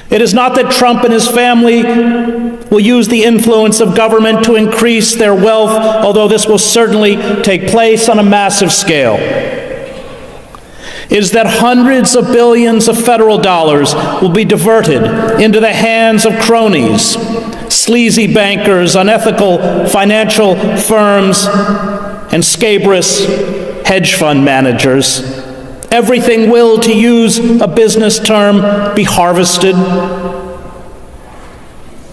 It is not that Trump and his family will use the influence of government to increase their wealth, although this will certainly take place on a massive scale. It is that hundreds of billions of federal dollars will be diverted into the hands of cronies, sleazy bankers, unethical financial firms, and scabrous hedge fund managers. Everything will, to use a business term, be harvested.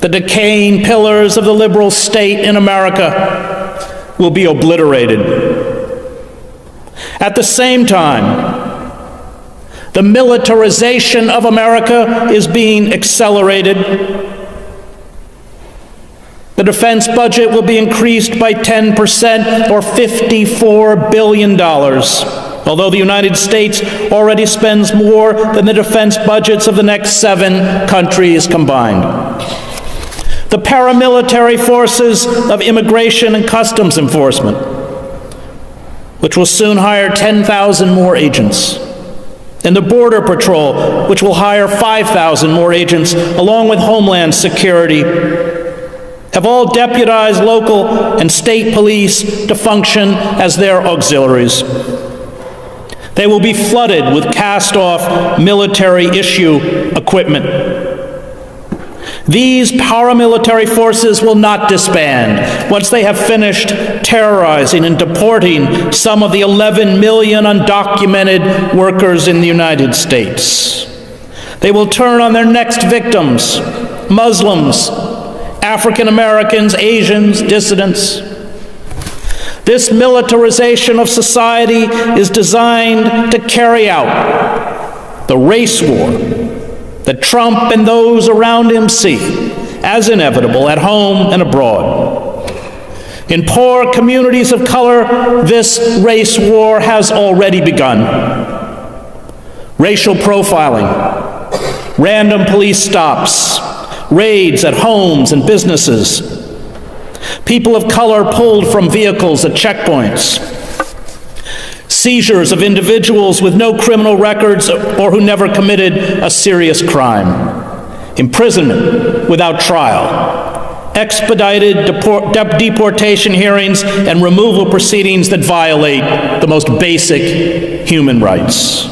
The decaying pillars of the liberal state in America will be obliterated. At the same time, the militarization of America is being accelerated. The defense budget will be increased by 10%, or $54 billion. Although the United States already spends more than the defense budgets of the next 7 countries combined. The paramilitary forces of Immigration and Customs Enforcement, which will soon hire 10,000 more agents, and the Border Patrol, which will hire 5,000 more agents, along with Homeland Security, have all deputized local and state police to function as their auxiliaries. They will be flooded with cast-off military-issue equipment. These paramilitary forces will not disband once they have finished terrorizing and deporting some of the 11 million undocumented workers in the United States. They will turn on their next victims, Muslims, African Americans, Asians, dissidents. This militarization of society is designed to carry out the race war that Trump and those around him see as inevitable at home and abroad. In poor communities of color, this race war has already begun. Racial profiling, random police stops, raids at homes and businesses, people of color pulled from vehicles at checkpoints, seizures of individuals with no criminal records or who never committed a serious crime, imprisonment without trial, expedited deportation hearings, and removal proceedings that violate the most basic human rights.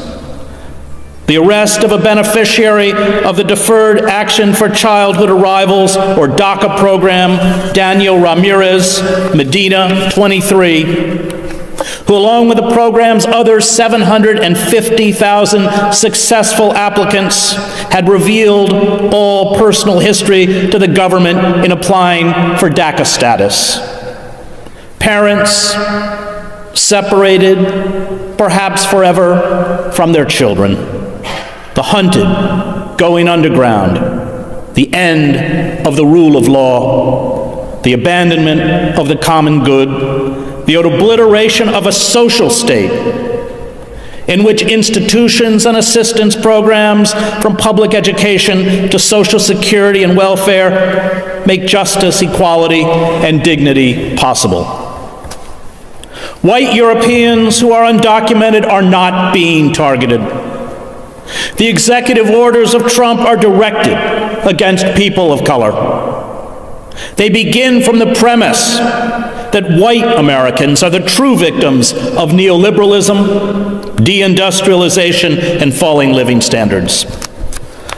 The arrest of a beneficiary of the Deferred Action for Childhood Arrivals, or DACA program, Daniel Ramirez Medina, 23, who, along with the program's other 750,000 successful applicants, had revealed all personal history to the government in applying for DACA status. Parents separated, perhaps forever, from their children. The hunted going underground, the end of the rule of law, the abandonment of the common good, the obliteration of a social state in which institutions and assistance programs, from public education to Social Security and welfare, make justice, equality, and dignity possible. White Europeans who are undocumented are not being targeted. The executive orders of Trump are directed against people of color. They begin from the premise that white Americans are the true victims of neoliberalism, deindustrialization, and falling living standards.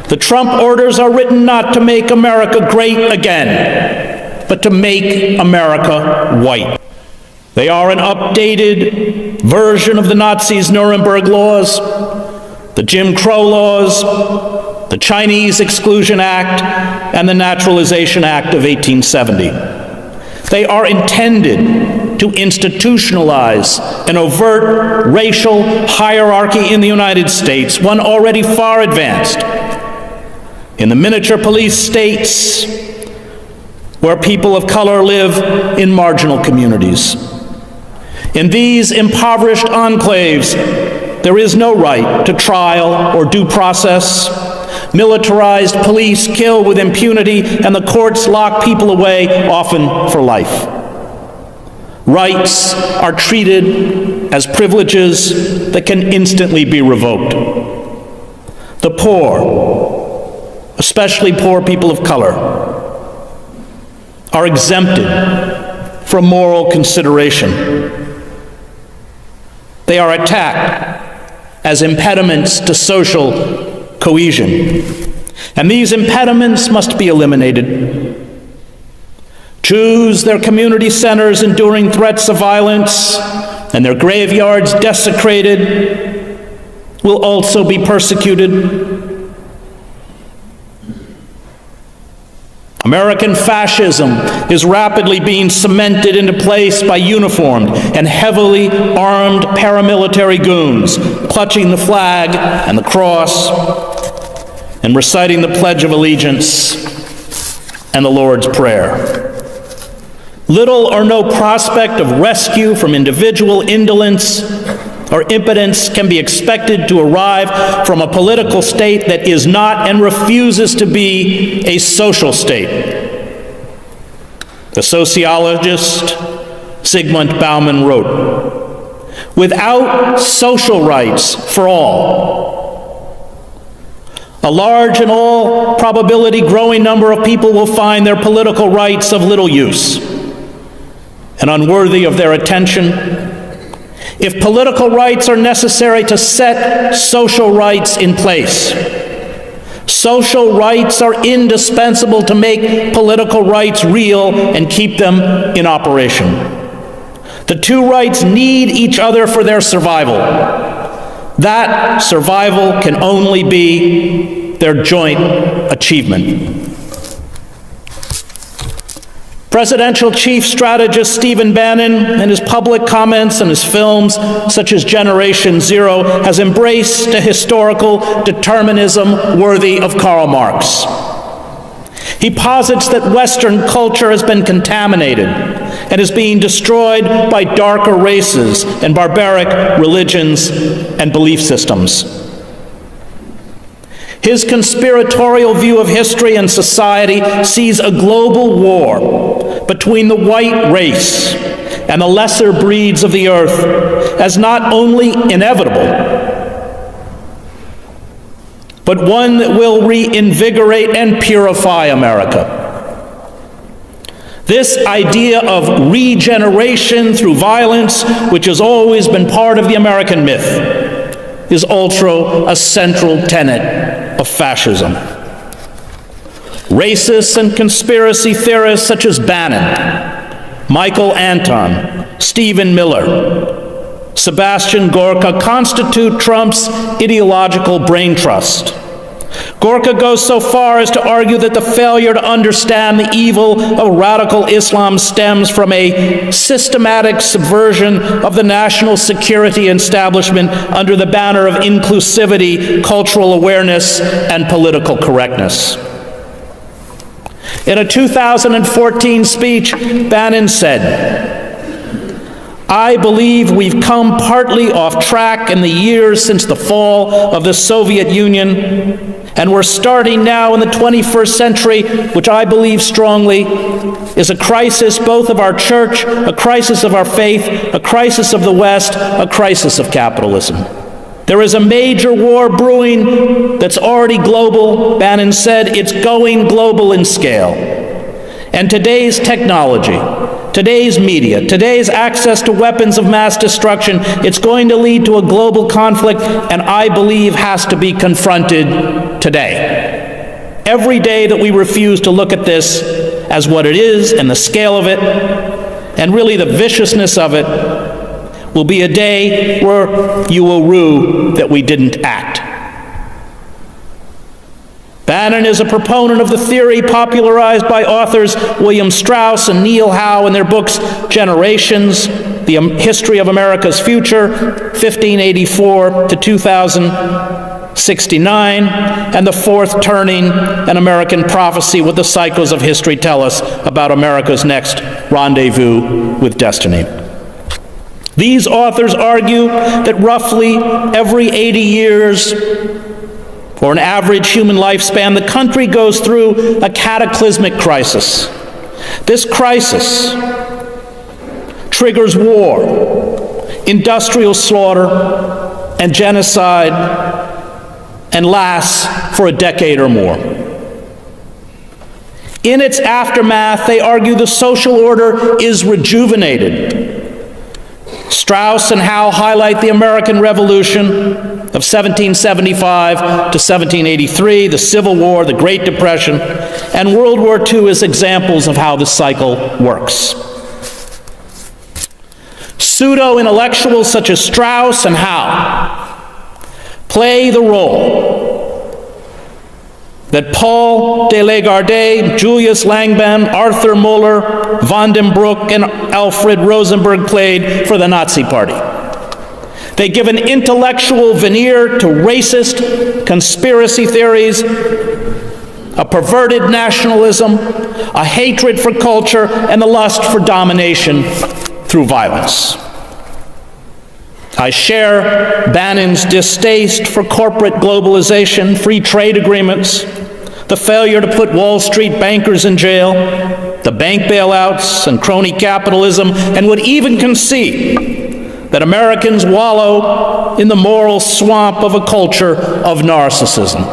The Trump orders are written not to make America great again, but to make America white. They are an updated version of the Nazis' Nuremberg laws, the Jim Crow laws, the Chinese Exclusion Act, and the Naturalization Act of 1870. They are intended to institutionalize an overt racial hierarchy in the United States, one already far advanced in the miniature police states where people of color live in marginal communities. In these impoverished enclaves, there is no right to trial or due process. Militarized police kill with impunity, and the courts lock people away, often for life. Rights are treated as privileges that can instantly be revoked. The poor, especially poor people of color, are exempted from moral consideration. They are attacked as impediments to social cohesion. And these impediments must be eliminated. Jews, their community centers enduring threats of violence and their graveyards desecrated, will also be persecuted. American fascism is rapidly being cemented into place by uniformed and heavily armed paramilitary goons, clutching the flag and the cross and reciting the Pledge of Allegiance and the Lord's Prayer. Little or no prospect of rescue from individual indolence or impotence can be expected to arrive from a political state that is not and refuses to be a social state. The sociologist Zygmunt Bauman wrote, "Without social rights for all, a large and all probability growing number of people will find their political rights of little use and unworthy of their attention. If political rights are necessary to set social rights in place, social rights are indispensable to make political rights real and keep them in operation. The two rights need each other for their survival. That survival can only be their joint achievement." Presidential Chief Strategist Stephen Bannon, in his public comments and his films, such as Generation Zero, has embraced a historical determinism worthy of Karl Marx. He posits that Western culture has been contaminated and is being destroyed by darker races and barbaric religions and belief systems. His conspiratorial view of history and society sees a global war between the white race and the lesser breeds of the earth as not only inevitable, but one that will reinvigorate and purify America. This idea of regeneration through violence, which has always been part of the American myth, is also a central tenet of fascism. Racists and conspiracy theorists such as Bannon, Michael Anton, Stephen Miller, Sebastian Gorka constitute Trump's ideological brain trust. Gorka goes so far as to argue that the failure to understand the evil of radical Islam stems from a systematic subversion of the national security establishment under the banner of inclusivity, cultural awareness, and political correctness. In a 2014 speech, Bannon said, "I believe we've come partly off track in the years since the fall of the Soviet Union, and we're starting now in the 21st century, which I believe strongly is a crisis both of our church, a crisis of our faith, a crisis of the West, a crisis of capitalism. There is a major war brewing that's already global." Bannon said, "It's going global in scale. And today's technology, today's media, today's access to weapons of mass destruction, it's going to lead to a global conflict, and I believe has to be confronted today. Every day that we refuse to look at this as what it is and the scale of it, and really the viciousness of it, will be a day where you will rue that we didn't act." Bannon is a proponent of the theory popularized by authors William Strauss and Neil Howe in their books Generations, The History of America's Future, 1584 to 2069, and The Fourth Turning, an American Prophecy, what the cycles of history tell us about America's next rendezvous with destiny. These authors argue that roughly every 80 years, for an average human lifespan, the country goes through a cataclysmic crisis. This crisis triggers war, industrial slaughter, and genocide, and lasts for a decade or more. In its aftermath, they argue the social order is rejuvenated. Strauss and Howe highlight the American Revolution of 1775 to 1783, the Civil War, the Great Depression, and World War II as examples of how the cycle works. Pseudo-intellectuals such as Strauss and Howe play the role that Paul de Lagarde, Julius Langbaum, Arthur Muller, von den Broek, and Alfred Rosenberg played for the Nazi Party. They give an intellectual veneer to racist conspiracy theories, a perverted nationalism, a hatred for culture, and the lust for domination through violence. I share Bannon's distaste for corporate globalization, free trade agreements, the failure to put Wall Street bankers in jail, the bank bailouts and crony capitalism, and would even concede that Americans wallow in the moral swamp of a culture of narcissism.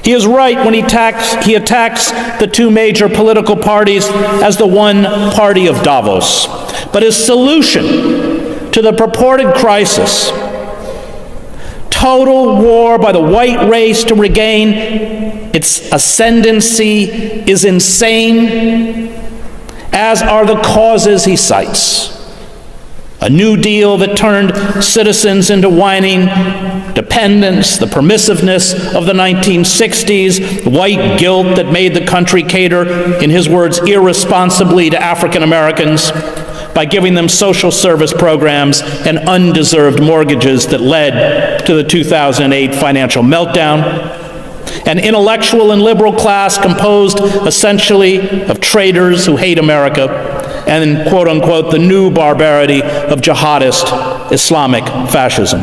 He is right when he attacks the two major political parties as the one party of Davos. But his solution to the purported crisis, total war by the white race to regain its ascendancy, is insane, as are the causes he cites. A New Deal that turned citizens into whining dependents, the permissiveness of the 1960s, white guilt that made the country cater, in his words, irresponsibly to African Americans by giving them social service programs and undeserved mortgages that led to the 2008 financial meltdown. An intellectual and liberal class composed essentially of traitors who hate America, and quote-unquote the new barbarity of jihadist Islamic fascism.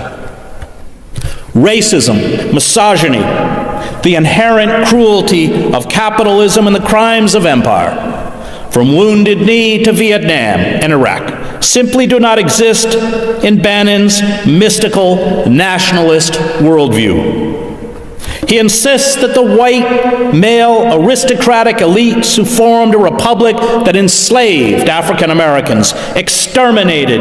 Racism, misogyny, the inherent cruelty of capitalism and the crimes of empire, from Wounded Knee to Vietnam and Iraq, simply do not exist in Bannon's mystical nationalist worldview. He insists that the white, male, aristocratic elites who formed a republic that enslaved African Americans, exterminated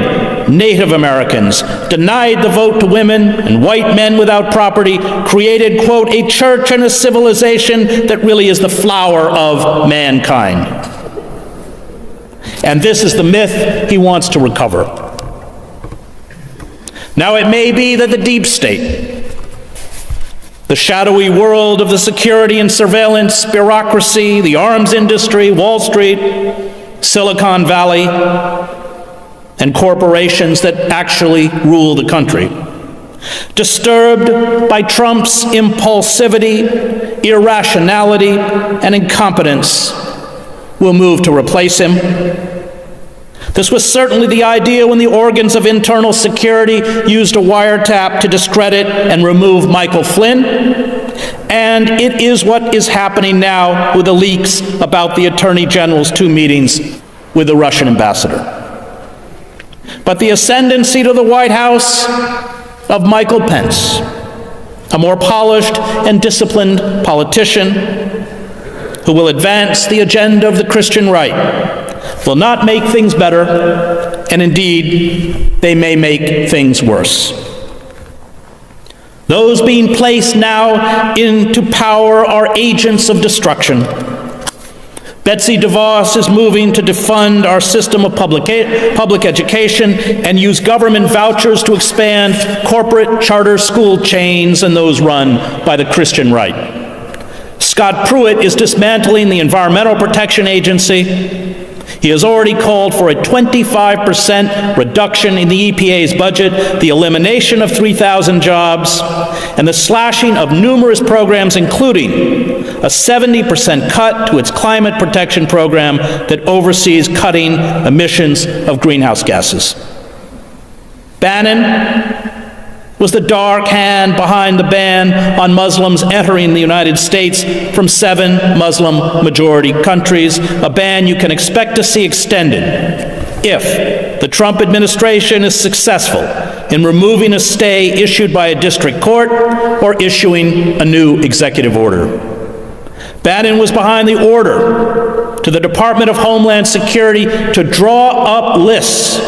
Native Americans, denied the vote to women and white men without property, created, quote, a church and a civilization that really is the flower of mankind. And this is the myth he wants to recover. Now, it may be that the deep state, the shadowy world of the security and surveillance bureaucracy, the arms industry, Wall Street, Silicon Valley, and corporations that actually rule the country, disturbed by Trump's impulsivity, irrationality, and incompetence, will move to replace him. This was certainly the idea when the organs of internal security used a wiretap to discredit and remove Michael Flynn, and it is what is happening now with the leaks about the Attorney General's 2 meetings with the Russian ambassador. But the ascendancy to the White House of Michael Pence, a more polished and disciplined politician who will advance the agenda of the Christian right, will not make things better, and indeed, they may make things worse. Those being placed now into power are agents of destruction. Betsy DeVos is moving to defund our system of public education and use government vouchers to expand corporate charter school chains and those run by the Christian right. Scott Pruitt is dismantling the Environmental Protection Agency. He has already called for a 25% reduction in the EPA's budget, the elimination of 3,000 jobs, and the slashing of numerous programs, including a 70% cut to its climate protection program that oversees cutting emissions of greenhouse gases. Bannon was the dark hand behind the ban on Muslims entering the United States from 7 Muslim-majority countries, a ban you can expect to see extended if the Trump administration is successful in removing a stay issued by a district court or issuing a new executive order. Bannon was behind the order to the Department of Homeland Security to draw up lists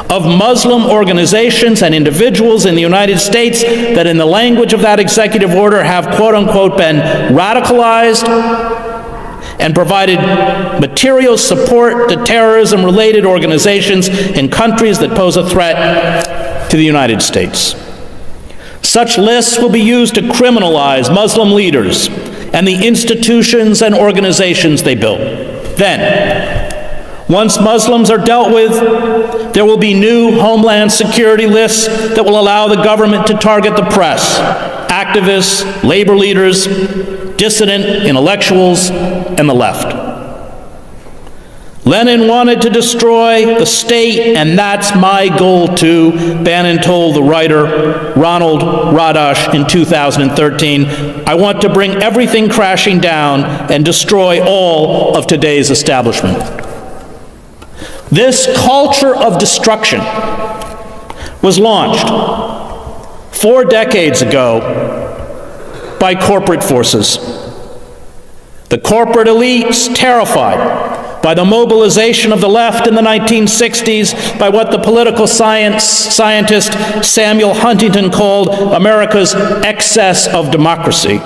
of Muslim organizations and individuals in the United States that, in the language of that executive order, have quote-unquote been radicalized and provided material support to terrorism-related organizations in countries that pose a threat to the United States. Such lists will be used to criminalize Muslim leaders and the institutions and organizations they built. Then, once Muslims are dealt with, there will be new Homeland Security lists that will allow the government to target the press, activists, labor leaders, dissident intellectuals, and the left. Lenin wanted to destroy the state, and that's my goal too, Bannon told the writer Ronald Radash in 2013. I want to bring everything crashing down and destroy all of today's establishment. This culture of destruction was launched 4 decades ago by corporate forces. The corporate elites, terrified by the mobilization of the left in the 1960s, by what the political scientist Samuel Huntington called America's excess of democracy,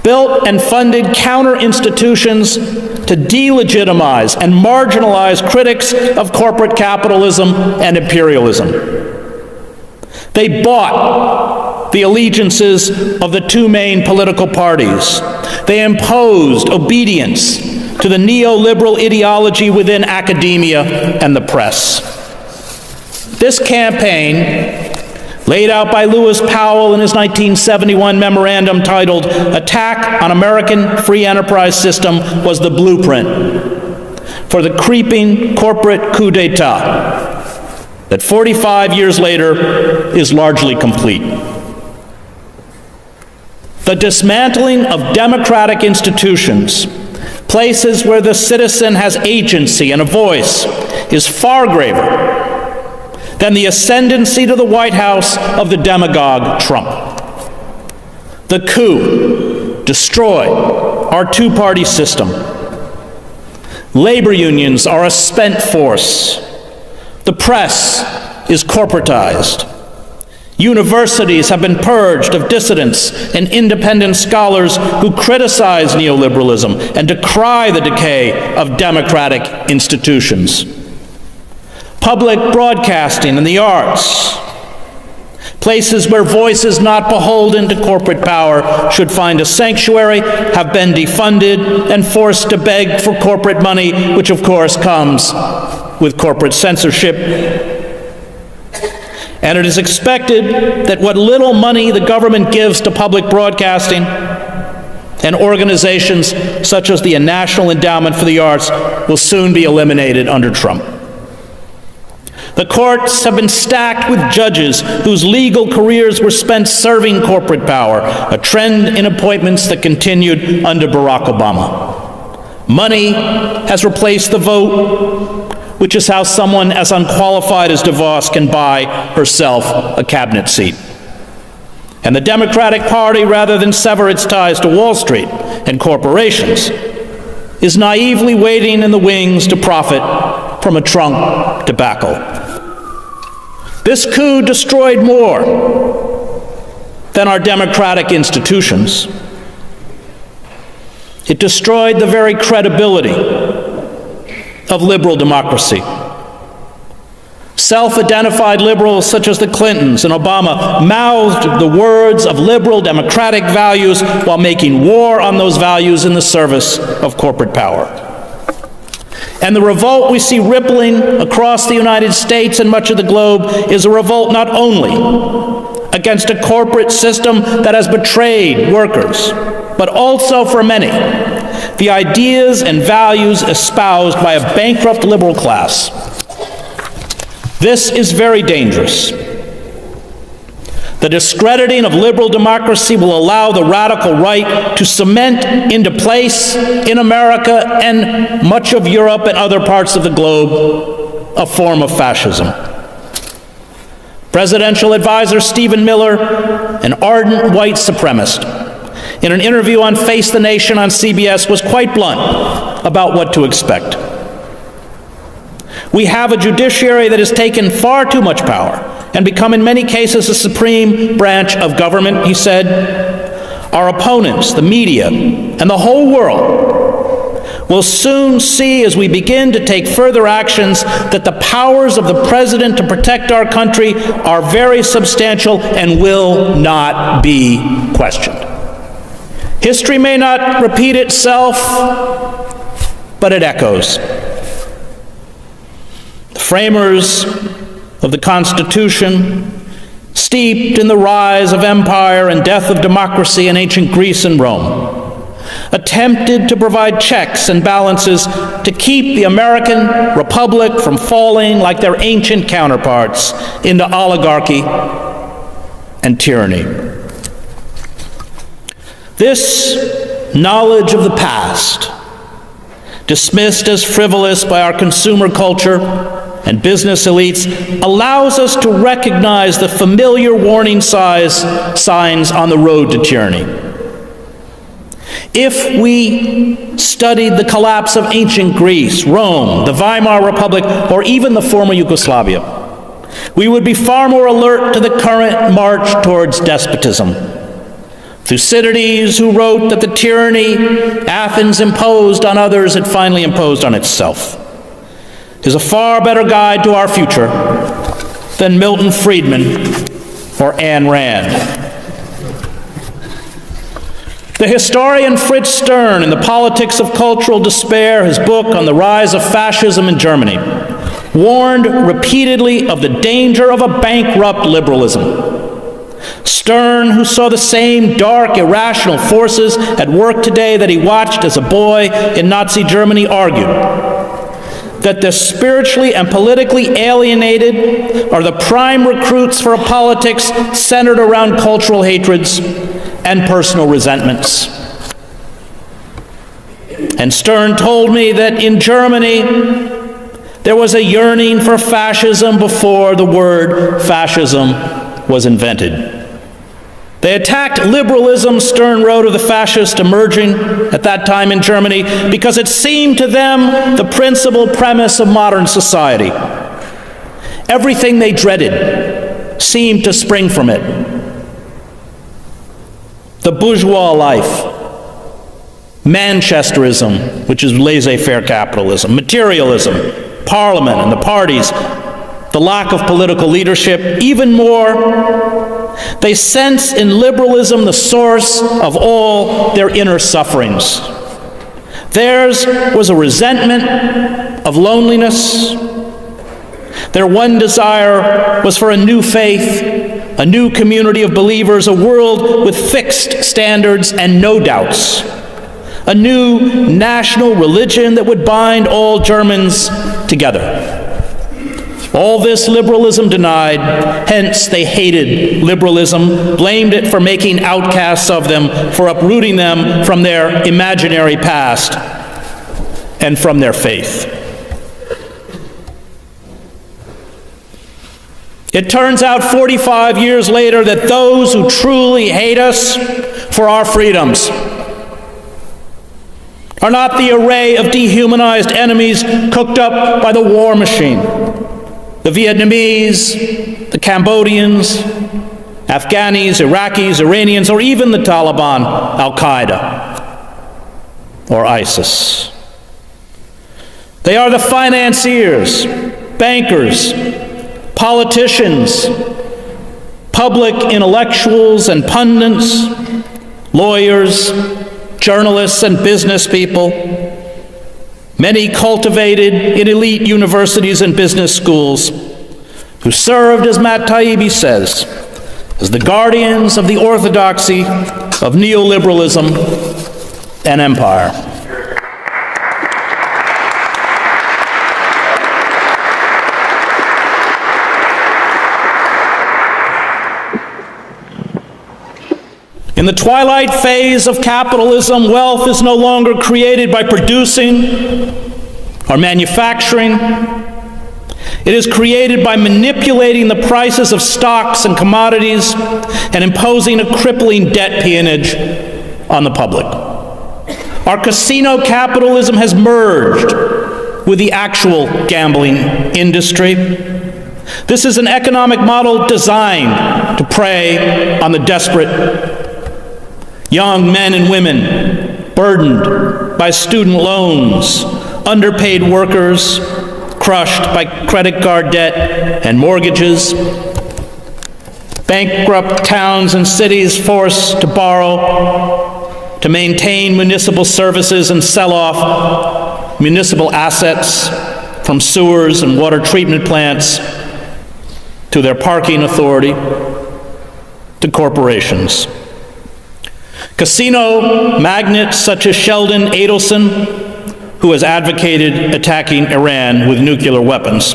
built and funded counter-institutions to delegitimize and marginalize critics of corporate capitalism and imperialism. They bought the allegiances of the 2 main political parties. They imposed obedience to the neoliberal ideology within academia and the press. This campaign, laid out by Lewis Powell in his 1971 memorandum titled Attack on American Free Enterprise System, was the blueprint for the creeping corporate coup d'etat that 45 years later is largely complete. The dismantling of democratic institutions, places where the citizen has agency and a voice, is far graver than the ascendancy to the White House of the demagogue Trump. The coup destroyed our 2-party system. Labor unions are a spent force. The press is corporatized. Universities have been purged of dissidents and independent scholars who criticize neoliberalism and decry the decay of democratic institutions. Public broadcasting and the arts, places where voices not beholden to corporate power should find a sanctuary, have been defunded and forced to beg for corporate money, which of course comes with corporate censorship. And it is expected that what little money the government gives to public broadcasting and organizations such as the National Endowment for the Arts will soon be eliminated under Trump. The courts have been stacked with judges whose legal careers were spent serving corporate power, a trend in appointments that continued under Barack Obama. Money has replaced the vote, which is how someone as unqualified as DeVos can buy herself a cabinet seat. And the Democratic Party, rather than sever its ties to Wall Street and corporations, is naively waiting in the wings to profit from a Trump debacle. This coup destroyed more than our democratic institutions. It destroyed the very credibility of liberal democracy. Self-identified liberals such as the Clintons and Obama mouthed the words of liberal democratic values while making war on those values in the service of corporate power. And the revolt we see rippling across the United States and much of the globe is a revolt not only against a corporate system that has betrayed workers, but also, for many, the ideas and values espoused by a bankrupt liberal class. This is very dangerous. The discrediting of liberal democracy will allow the radical right to cement into place in America and much of Europe and other parts of the globe a form of fascism. Presidential advisor Stephen Miller, an ardent white supremacist, in an interview on Face the Nation on CBS, was quite blunt about what to expect. We have a judiciary that has taken far too much power and become in many cases the supreme branch of government, he said. Our opponents, the media, and the whole world will soon see, as we begin to take further actions, that the powers of the president to protect our country are very substantial and will not be questioned. History may not repeat itself, but it echoes. The framers of the Constitution, steeped in the rise of empire and death of democracy in ancient Greece and Rome, attempted to provide checks and balances to keep the American Republic from falling like their ancient counterparts into oligarchy and tyranny. This knowledge of the past, dismissed as frivolous by our consumer culture and business elites, allows us to recognize the familiar warning signs on the road to tyranny. If we studied the collapse of ancient Greece, Rome, the Weimar Republic, or even the former Yugoslavia, we would be far more alert to the current march towards despotism. Thucydides, who wrote that the tyranny Athens imposed on others had finally imposed on itself, is a far better guide to our future than Milton Friedman or Ayn Rand. The historian Fritz Stern, in The Politics of Cultural Despair, his book on the rise of fascism in Germany, warned repeatedly of the danger of a bankrupt liberalism. Stern, who saw the same dark, irrational forces at work today that he watched as a boy in Nazi Germany, argued that the spiritually and politically alienated are the prime recruits for a politics centered around cultural hatreds and personal resentments. And Stern told me that in Germany, there was a yearning for fascism before the word fascism was invented. They attacked liberalism, Stern wrote of the fascists emerging at that time in Germany, because it seemed to them the principal premise of modern society. Everything they dreaded seemed to spring from it. The bourgeois life, Manchesterism, which is laissez-faire capitalism, materialism, Parliament and the parties, the lack of political leadership, even more, they sense in liberalism the source of all their inner sufferings. Theirs was a resentment of loneliness. Their one desire was for a new faith, a new community of believers, a world with fixed standards and no doubts, a new national religion that would bind all Germans together. All this liberalism denied, hence they hated liberalism, blamed it for making outcasts of them, for uprooting them from their imaginary past and from their faith. It turns out 45 years later that those who truly hate us for our freedoms are not the array of dehumanized enemies cooked up by the war machine. The Vietnamese, the Cambodians, Afghanis, Iraqis, Iranians, or even the Taliban, Al-Qaeda, or ISIS. They are the financiers, bankers, politicians, public intellectuals and pundits, lawyers, journalists and business people, many cultivated in elite universities and business schools, who served, as Matt Taibbi says, as the guardians of the orthodoxy of neoliberalism and empire. In the twilight phase of capitalism, wealth is no longer created by producing or manufacturing. It is created by manipulating the prices of stocks and commodities and imposing a crippling debt peonage on the public. Our casino capitalism has merged with the actual gambling industry. This is an economic model designed to prey on the desperate. Young men and women burdened by student loans, underpaid workers crushed by credit card debt and mortgages, bankrupt towns and cities forced to borrow to maintain municipal services and sell off municipal assets, from sewers and water treatment plants to their parking authority to corporations. Casino magnates such as Sheldon Adelson, who has advocated attacking Iran with nuclear weapons,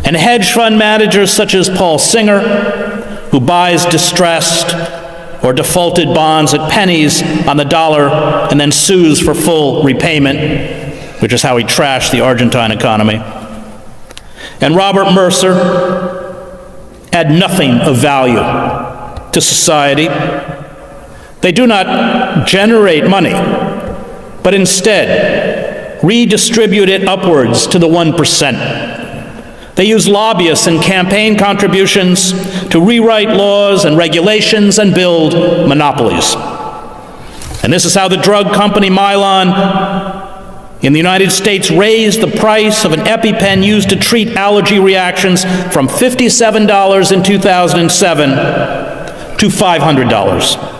and hedge fund managers such as Paul Singer, who buys distressed or defaulted bonds at pennies on the dollar and then sues for full repayment, which is how he trashed the Argentine economy. And Robert Mercer add nothing of value to society. They do not generate money, but instead redistribute it upwards to the 1%. They use lobbyists and campaign contributions to rewrite laws and regulations and build monopolies. And this is how the drug company Mylan in the United States raised the price of an EpiPen used to treat allergy reactions from $57 in 2007 to $500.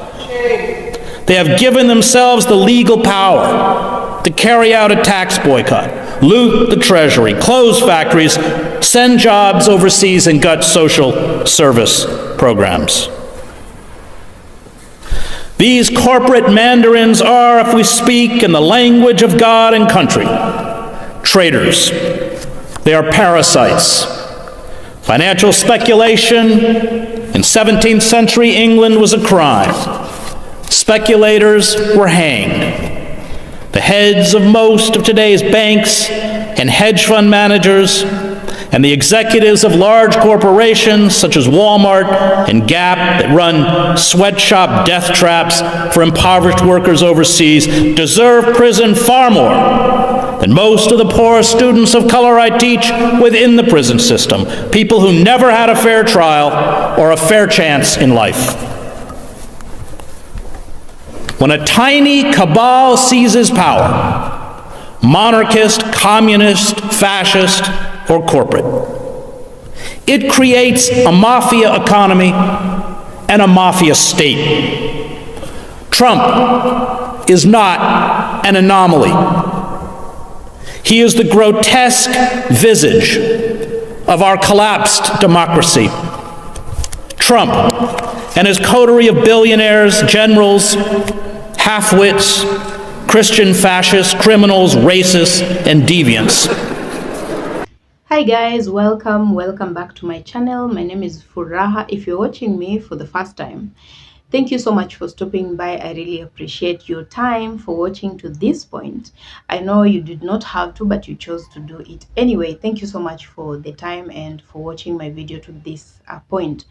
They have given themselves the legal power to carry out a tax boycott, loot the treasury, close factories, send jobs overseas, and gut social service programs. These corporate mandarins are, if we speak in the language of God and country, traitors. They are parasites. Financial speculation in 17th century England was a crime. Speculators were hanged. The heads of most of today's banks and hedge fund managers and the executives of large corporations such as Walmart and Gap that run sweatshop death traps for impoverished workers overseas deserve prison far more than most of the poor students of color I teach within the prison system, people who never had a fair trial or a fair chance in life. When a tiny cabal seizes power, monarchist, communist, fascist, or corporate, it creates a mafia economy and a mafia state. Trump is not an anomaly. He is the grotesque visage of our collapsed democracy. Trump and his coterie of billionaires, generals, half-wits, Christian fascists, criminals, racists, and deviants. Hi guys, welcome back to my channel. My name is Furaha. If you're watching me for the first time, thank you so much for stopping by. I really appreciate your time for watching to this point. I know you did not have to, but you chose to do it anyway. Thank you so much for the time and for watching my video to this point.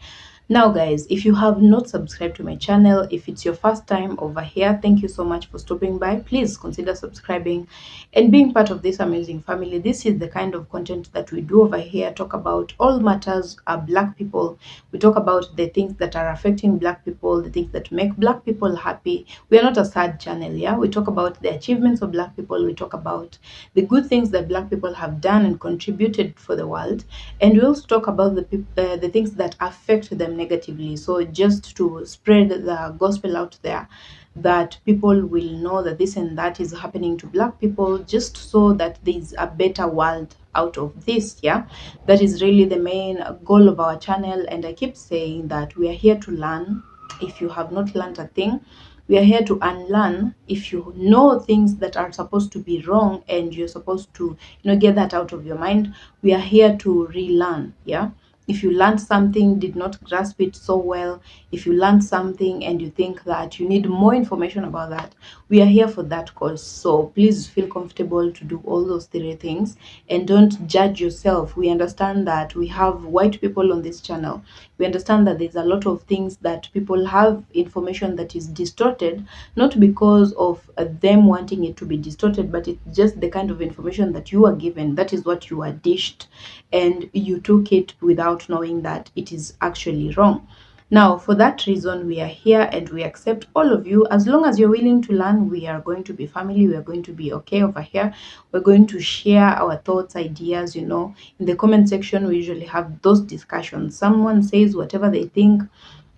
Now guys, if you have not subscribed to my channel, if it's your first time over here, thank you so much for stopping by. Please consider subscribing and being part of this amazing family. This is the kind of content that we do over here, talk about all matters of Black people. We talk about the things that are affecting Black people, the things that make Black people happy. We are not a sad channel, yeah? We talk about the achievements of Black people. We talk about the good things that Black people have done and contributed for the world. And we also talk about the things that affect them negatively. So just to spread the gospel out there, that people will know that this and that is happening to Black people, just so that there's a better world out of this. Yeah, that is really the main goal of our channel. And I keep saying that we are here to learn. If you have not learned a thing, we are here to unlearn. If you know things that are supposed to be wrong and you're supposed to get that out of your mind, we are here to relearn. Yeah, if you learned something, did not grasp it so well, if you learned something and you think that you need more information about that, we are here for that course. So please feel comfortable to do all those three things and don't judge yourself. We understand that we have white people on this channel. We understand that there's a lot of things that people have information that is distorted, not because of them wanting it to be distorted, but it's just the kind of information that you are given. That is what you are dished, and you took it without knowing that it is actually wrong. Now, for that reason, we are here and we accept all of you. As long as you're willing to learn, we are going to be family. We are going to be okay over here. We're going to share our thoughts, ideas, In the comment section, we usually have those discussions. Someone says whatever they think.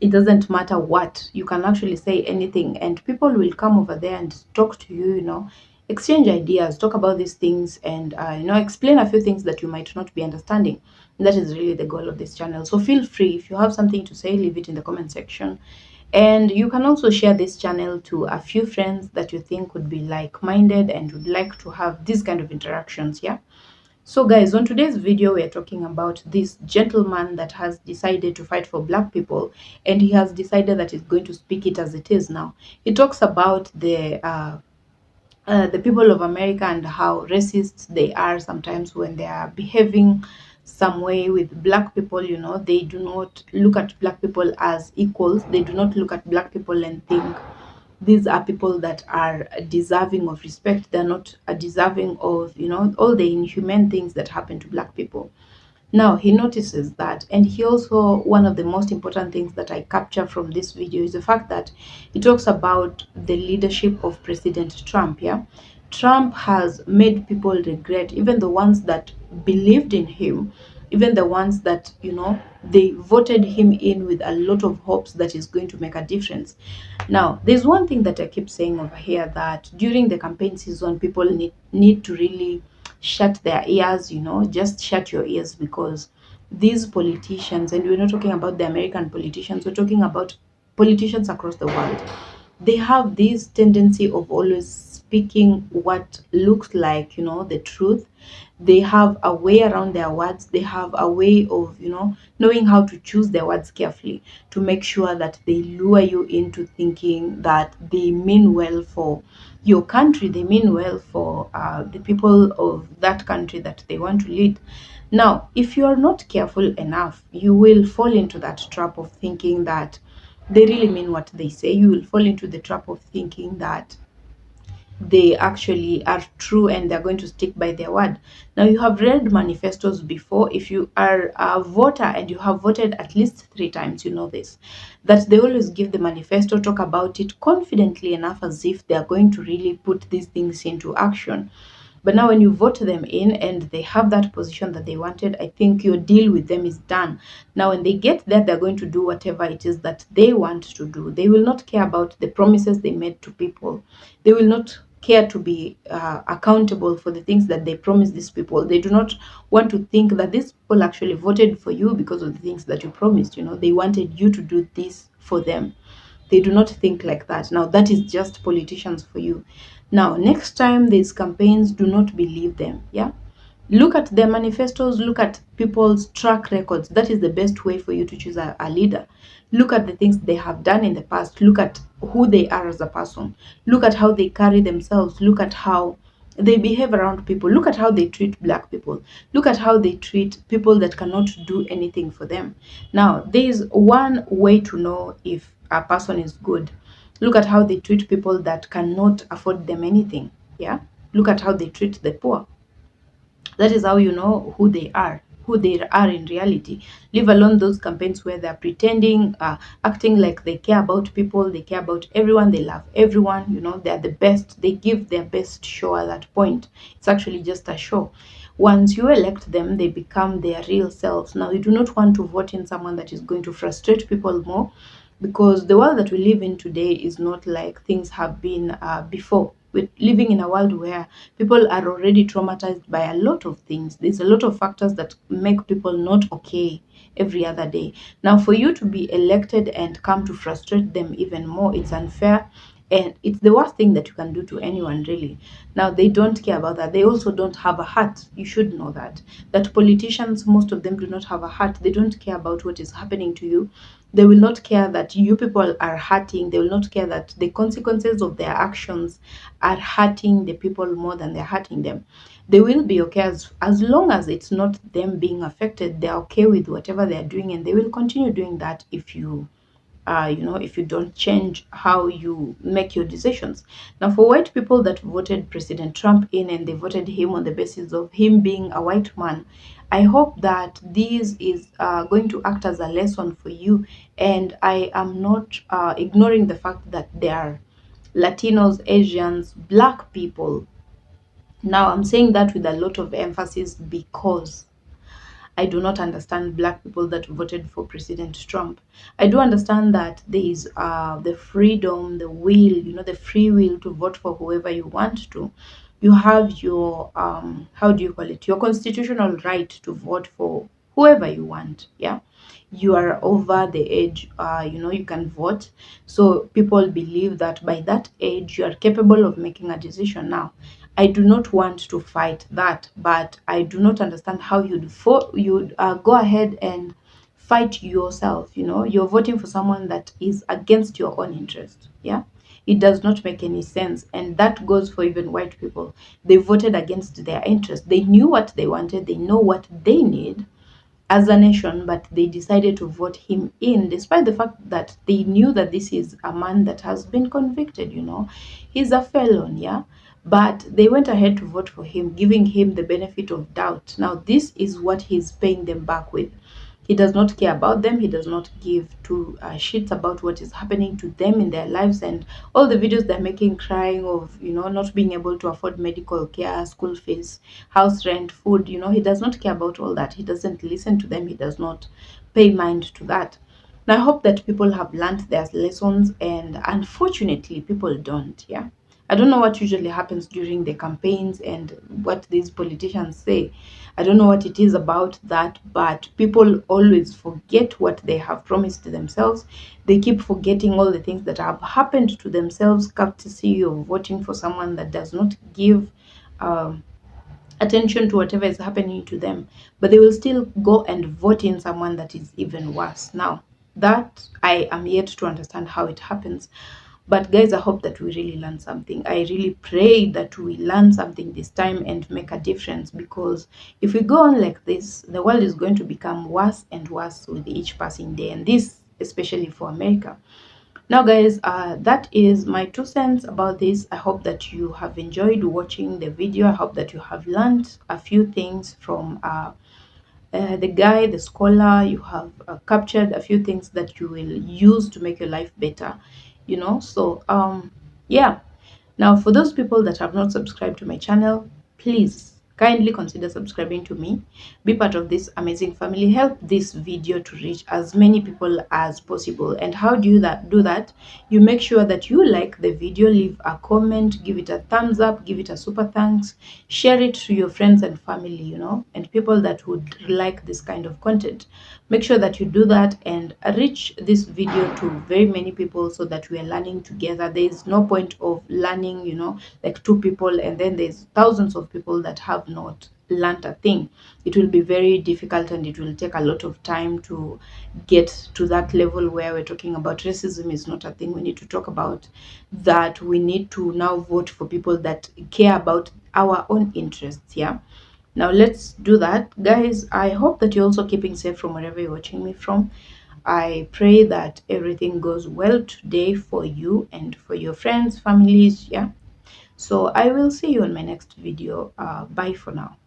It doesn't matter what. You can actually say anything, and people will come over there and talk to you, exchange ideas, talk about these things, and explain a few things that you might not be understanding. That is really the goal of this channel. So feel free, if you have something to say, leave it in the comment section. And you can also share this channel to a few friends that you think would be like-minded and would like to have these kind of interactions. Yeah. So guys, on today's video, we are talking about this gentleman that has decided to fight for black people, and he has decided that he's going to speak it as it is now. He talks about the people of America and how racist they are sometimes when they are behaving some way with black people. They do not look at black people as equals. They do not look at black people and think these are people that are deserving of respect. They're not deserving of, all the inhumane things that happen to black people. Now, he notices that, and he also, one of the most important things that I capture from this video is the fact that he talks about the leadership of President Trump. Yeah, Trump has made people regret, even the ones that believed in him, even the ones that, they voted him in with a lot of hopes that is going to make a difference. Now, there's one thing that I keep saying over here, that during the campaign season, people need to really shut their ears, just shut your ears, because these politicians, and we're not talking about the American politicians, we're talking about politicians across the world, they have this tendency of always speaking what looks like, the truth. They have a way around their words. They have a way of, knowing how to choose their words carefully to make sure that they lure you into thinking that they mean well for your country. They mean well for the people of that country that they want to lead. Now, if you are not careful enough, you will fall into that trap of thinking that they really mean what they say. You will fall into the trap of thinking that they actually are true and they're going to stick by their word. Now, you have read manifestos before. If you are a voter and you have voted at least 3 times, you know this, that they always give the manifesto, talk about it confidently enough as if they are going to really put these things into action. But now when you vote them in and they have that position that they wanted, I think your deal with them is done. Now when they get there, they're going to do whatever it is that they want to do. They will not care about the promises they made to people. They will not care to be accountable for the things that they promised these people. They do not want to think that these people actually voted for you because of the things that you promised. They wanted you to do this for them. They do not think like that. Now, that is just politicians for you. Now, next time these campaigns, do not believe them. Yeah. Look at their manifestos, look at people's track records. That is the best way for you to choose a leader. Look at the things they have done in the past. Look at who they are as a person. Look at how they carry themselves. Look at how they behave around people. Look at how they treat black people. Look at how they treat people that cannot do anything for them. Now, there is one way to know if a person is good. Look at how they treat people that cannot afford them anything. Yeah. Look at how they treat the poor. That is how you know who they are in reality. Leave alone those campaigns where they're pretending, acting like they care about people, they care about everyone, they love everyone, they're the best, they give their best show at that point. It's actually just a show. Once you elect them, they become their real selves. Now, you do not want to vote in someone that is going to frustrate people more, because the world that we live in today is not like things have been before. We're living in a world where people are already traumatized by a lot of things. There's a lot of factors that make people not okay every other day. Now, for you to be elected and come to frustrate them even more, it's unfair. And it's the worst thing that you can do to anyone, really. Now, they don't care about that. They also don't have a heart. You should know that politicians, most of them, do not have a heart. They don't care about what is happening to you. They will not care that you people are hurting. They will not care that the consequences of their actions are hurting the people more than they're hurting them. They will be okay as long as it's not them being affected. They're okay with whatever they're doing, and they will continue doing that if you if you don't change how you make your decisions. Now, for white people that voted President Trump in, and they voted him on the basis of him being a white man, I hope that this is going to act as a lesson for you. And I am not ignoring the fact that there are Latinos, Asians, Black people. Now, I'm saying that with a lot of emphasis because I do not understand Black people that voted for President Trump. I do understand that there is the freedom, the will, the free will to vote for whoever you want to. You have your, how do you call it, your constitutional right to vote for whoever you want. Yeah. You are over the age, you can vote. So people believe that by that age, you are capable of making a decision. Now, I do not want to fight that, but I do not understand how you'd go ahead and fight yourself. You're voting for someone that is against your own interest. Yeah, it does not make any sense, and that goes for even white people. They voted against their interest. They knew what they wanted. They know what they need as a nation, but they decided to vote him in despite the fact that they knew that this is a man that has been convicted. He's a felon. Yeah, but they went ahead to vote for him, giving him the benefit of doubt. Now, this is what he's paying them back with. He does not care about them. He does not give two shits about what is happening to them in their lives, and all the videos they're making crying of, not being able to afford medical care, school fees, house rent, food. He does not care about all that. He doesn't listen to them. He does not pay mind to that. Now, I hope that people have learned their lessons, and unfortunately, people don't. Yeah. I don't know what usually happens during the campaigns and what these politicians say. I don't know what it is about that, but people always forget what they have promised to themselves. They keep forgetting all the things that have happened to themselves, courtesy of voting for someone that does not give um, attention to whatever is happening to them, but they will still go and vote in someone that is even worse. Now, that I am yet to understand how it happens. But guys, I hope that we really learn something. I really pray that we learn something this time and make a difference, because if we go on like this, the world is going to become worse and worse with each passing day, and this especially for America. Now, guys, that is my 2 cents about this. I hope that you have enjoyed watching the video. I hope that you have learned a few things from the guy, the scholar. You have captured a few things that you will use to make your life better. So yeah. Now, for those people that have not subscribed to my channel, please kindly consider subscribing to me. Be part of this amazing family. Help this video to reach as many people as possible. And how do you do that? You make sure that you like the video, leave a comment, give it a thumbs up, give it a super thanks, share it to your friends and family, and people that would like this kind of content. Make sure that you do that and reach this video to very many people so that we are learning together. There is no point of learning, like 2 people, and then there's thousands of people that have not learned a thing. It will be very difficult, and it will take a lot of time to get to that level where we're talking about racism is not a thing. We need to talk about that. We need to now vote for people that care about our own interests. Yeah. Now let's do that, guys. I hope that you're also keeping safe from wherever you're watching me from. I pray that everything goes well today for you and for your friends, families. Yeah. So I will see you in my next video. Bye for now.